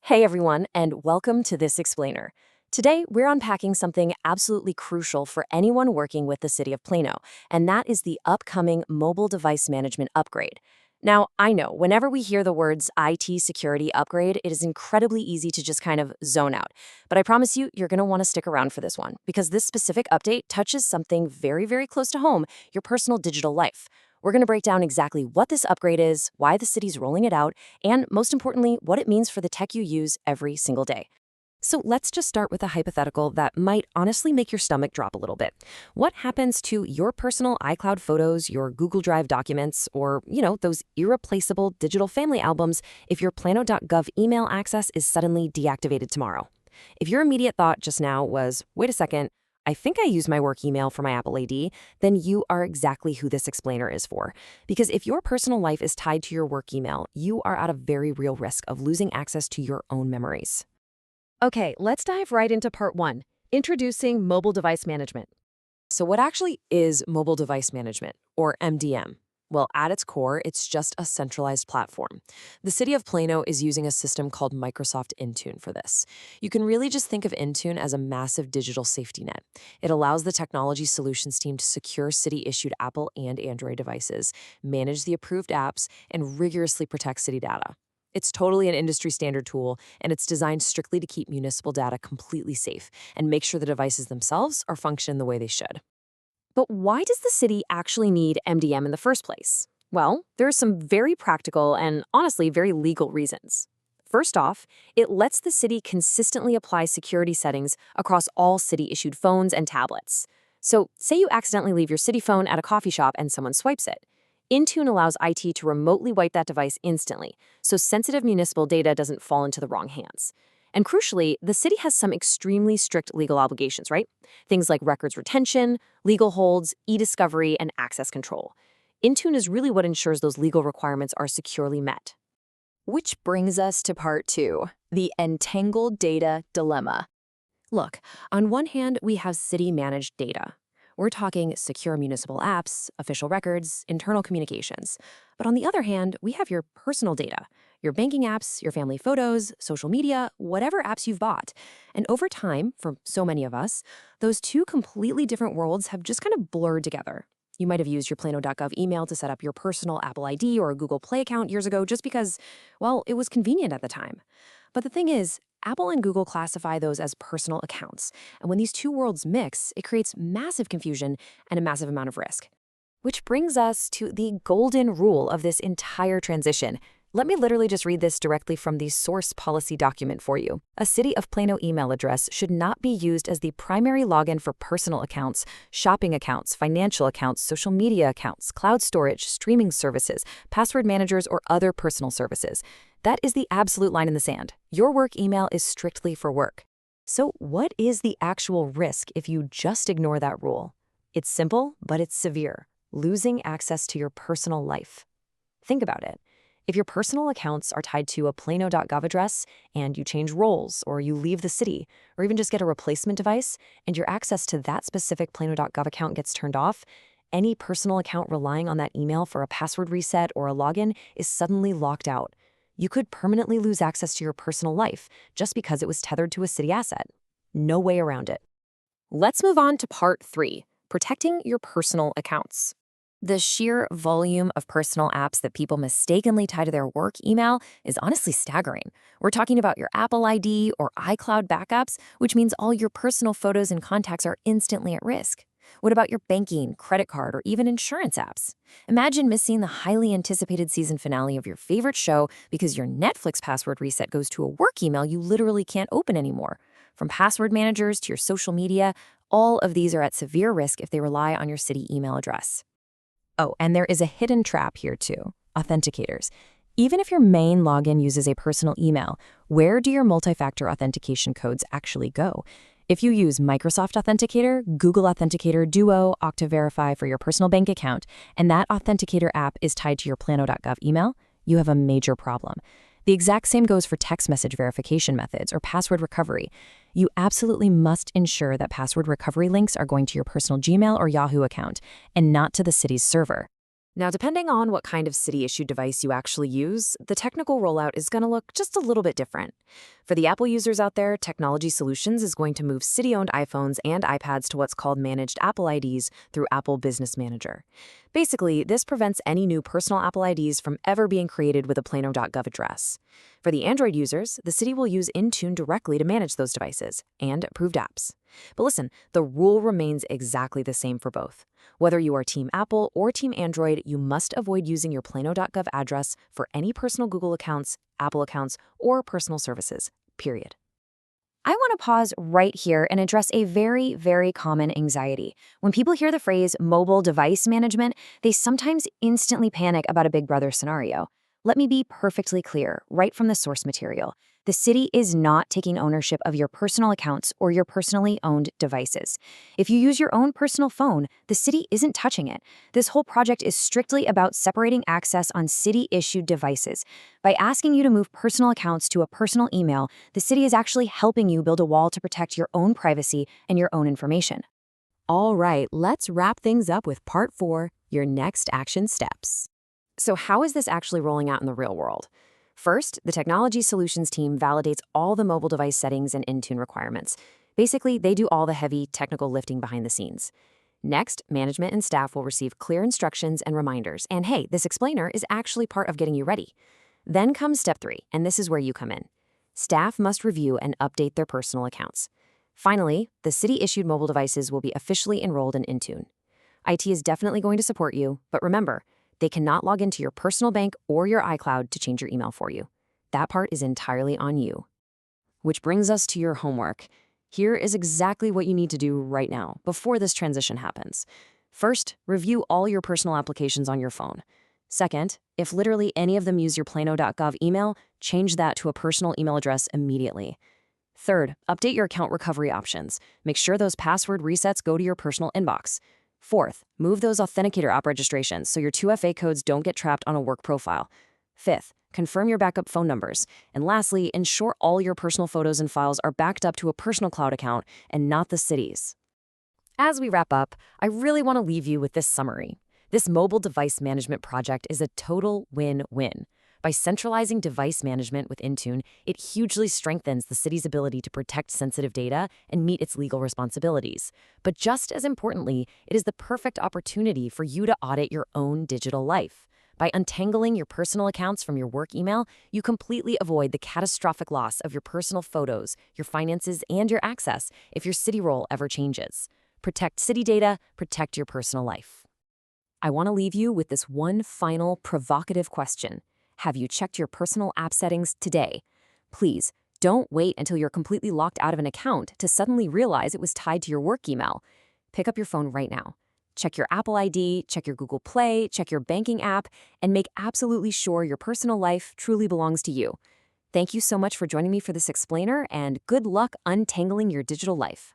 Hey everyone, and welcome to This Explainer. Today, we're unpacking something absolutely crucial for anyone working with the city of Plano, and that is the upcoming mobile device management upgrade. Now, I know whenever we hear the words IT security upgrade, it is incredibly easy to just kind of zone out. But I promise you, you're going to want to stick around for this one, because this specific update touches something very, very close to home, your personal digital life. We're going to break down exactly what this upgrade is, why the city's rolling it out, and most importantly, what it means for the tech you use every single day. So let's just start with a hypothetical that might honestly make your stomach drop a little bit. What happens to your personal iCloud photos, your Google Drive documents, or, those irreplaceable digital family albums if your plano.gov email access is suddenly deactivated tomorrow? If your immediate thought just now was, wait a second, I think I use my work email for my Apple ID, then you are exactly who this explainer is for. Because if your personal life is tied to your work email, you are at a very real risk of losing access to your own memories. Okay, let's dive right into part one, introducing mobile device management. So what actually is mobile device management, or MDM? Well, at its core, it's just a centralized platform. The city of Plano is using a system called Microsoft Intune for this. You can really just think of Intune as a massive digital safety net. It allows the technology solutions team to secure city-issued Apple and Android devices, manage the approved apps, and rigorously protect city data. It's totally an industry standard tool, and it's designed strictly to keep municipal data completely safe and make sure the devices themselves are functioning the way they should. But why does the city actually need MDM in the first place? Well, there are some very practical and honestly very legal reasons. First off, it lets the city consistently apply security settings across all city-issued phones and tablets. So, say you accidentally leave your city phone at a coffee shop and someone swipes it. Intune allows IT to remotely wipe that device instantly, so sensitive municipal data doesn't fall into the wrong hands. And crucially, the city has some extremely strict legal obligations, right? Things like records retention, legal holds, e-discovery, and access control. Intune is really what ensures those legal requirements are securely met. Which brings us to part two, the entangled data dilemma. Look, on one hand, we have city-managed data. We're talking secure municipal apps, official records, internal communications. But on the other hand, we have your personal data, your banking apps, your family photos, social media, whatever apps you've bought. And over time, for so many of us, those two completely different worlds have just kind of blurred together. You might have used your plano.gov email to set up your personal Apple ID or a Google Play account years ago just because, well, it was convenient at the time. But the thing is, Apple and Google classify those as personal accounts, and when these two worlds mix, it creates massive confusion and a massive amount of risk. Which brings us to the golden rule of this entire transition. Let me literally just read this directly from the source policy document for you. A City of Plano email address should not be used as the primary login for personal accounts, shopping accounts, financial accounts, social media accounts, cloud storage, streaming services, password managers, or other personal services. That is the absolute line in the sand. Your work email is strictly for work. So what is the actual risk if you just ignore that rule? It's simple, but it's severe. Losing access to your personal life. Think about it. If your personal accounts are tied to a plano.gov address and you change roles or you leave the city or even just get a replacement device and your access to that specific plano.gov account gets turned off, any personal account relying on that email for a password reset or a login is suddenly locked out. You could permanently lose access to your personal life just because it was tethered to a city asset. No way around it. Let's move on to part three, protecting your personal accounts. The sheer volume of personal apps that people mistakenly tie to their work email is honestly staggering. We're talking about your Apple ID or iCloud backups, which means all your personal photos and contacts are instantly at risk. What about your banking, credit card, or even insurance apps? Imagine missing the highly anticipated season finale of your favorite show because your Netflix password reset goes to a work email you literally can't open anymore. From password managers to your social media, all of these are at severe risk if they rely on your city email address. Oh, and there is a hidden trap here too, authenticators. Even if your main login uses a personal email, where do your multi-factor authentication codes actually go? If you use Microsoft Authenticator, Google Authenticator, Duo, Okta Verify for your personal bank account, and that Authenticator app is tied to your plano.gov email, you have a major problem. The exact same goes for text message verification methods or password recovery. You absolutely must ensure that password recovery links are going to your personal Gmail or Yahoo account and not to the city's server. Now, depending on what kind of city-issued device you actually use, the technical rollout is going to look just a little bit different. For the Apple users out there, Technology Solutions is going to move city-owned iPhones and iPads to what's called Managed Apple IDs through Apple Business Manager. Basically, this prevents any new personal Apple IDs from ever being created with a plano.gov address. For the Android users, the city will use Intune directly to manage those devices and approved apps. But listen, the rule remains exactly the same for both. Whether you are Team Apple or Team Android, you must avoid using your plano.gov address for any personal Google accounts, Apple accounts, or personal services, period. I want to pause right here and address a very, very common anxiety. When people hear the phrase mobile device management, they sometimes instantly panic about a Big Brother scenario. Let me be perfectly clear, right from the source material. The city is not taking ownership of your personal accounts or your personally owned devices. If you use your own personal phone, the city isn't touching it. This whole project is strictly about separating access on city-issued devices. By asking you to move personal accounts to a personal email, the city is actually helping you build a wall to protect your own privacy and your own information. All right, let's wrap things up with part 4, your next action steps. So how is this actually rolling out in the real world? First, the Technology Solutions team validates all the mobile device settings and Intune requirements. Basically, they do all the heavy technical lifting behind the scenes. Next, management and staff will receive clear instructions and reminders, and hey, this explainer is actually part of getting you ready. Then comes step 3, and this is where you come in. Staff must review and update their personal accounts. Finally, the city-issued mobile devices will be officially enrolled in Intune. IT is definitely going to support you, but remember, they cannot log into your personal bank or your iCloud to change your email for you. That part is entirely on you. Which brings us to your homework. Here is exactly what you need to do right now, before this transition happens. First, review all your personal applications on your phone. Second, if literally any of them use your plano.gov email, change that to a personal email address immediately. Third, update your account recovery options. Make sure those password resets go to your personal inbox. Fourth, move those authenticator app registrations so your 2FA codes don't get trapped on a work profile. Fifth, confirm your backup phone numbers. And lastly, ensure all your personal photos and files are backed up to a personal cloud account and not the city's. As we wrap up, I really want to leave you with this summary. This mobile device management project is a total win-win. By centralizing device management with Intune, it hugely strengthens the city's ability to protect sensitive data and meet its legal responsibilities. But just as importantly, it is the perfect opportunity for you to audit your own digital life. By untangling your personal accounts from your work email, you completely avoid the catastrophic loss of your personal photos, your finances, and your access if your city role ever changes. Protect city data, protect your personal life. I want to leave you with this one final provocative question. Have you checked your personal app settings today? Please, don't wait until you're completely locked out of an account to suddenly realize it was tied to your work email. Pick up your phone right now. Check your Apple ID, check your Google Play, check your banking app, and make absolutely sure your personal life truly belongs to you. Thank you so much for joining me for this explainer, and good luck untangling your digital life.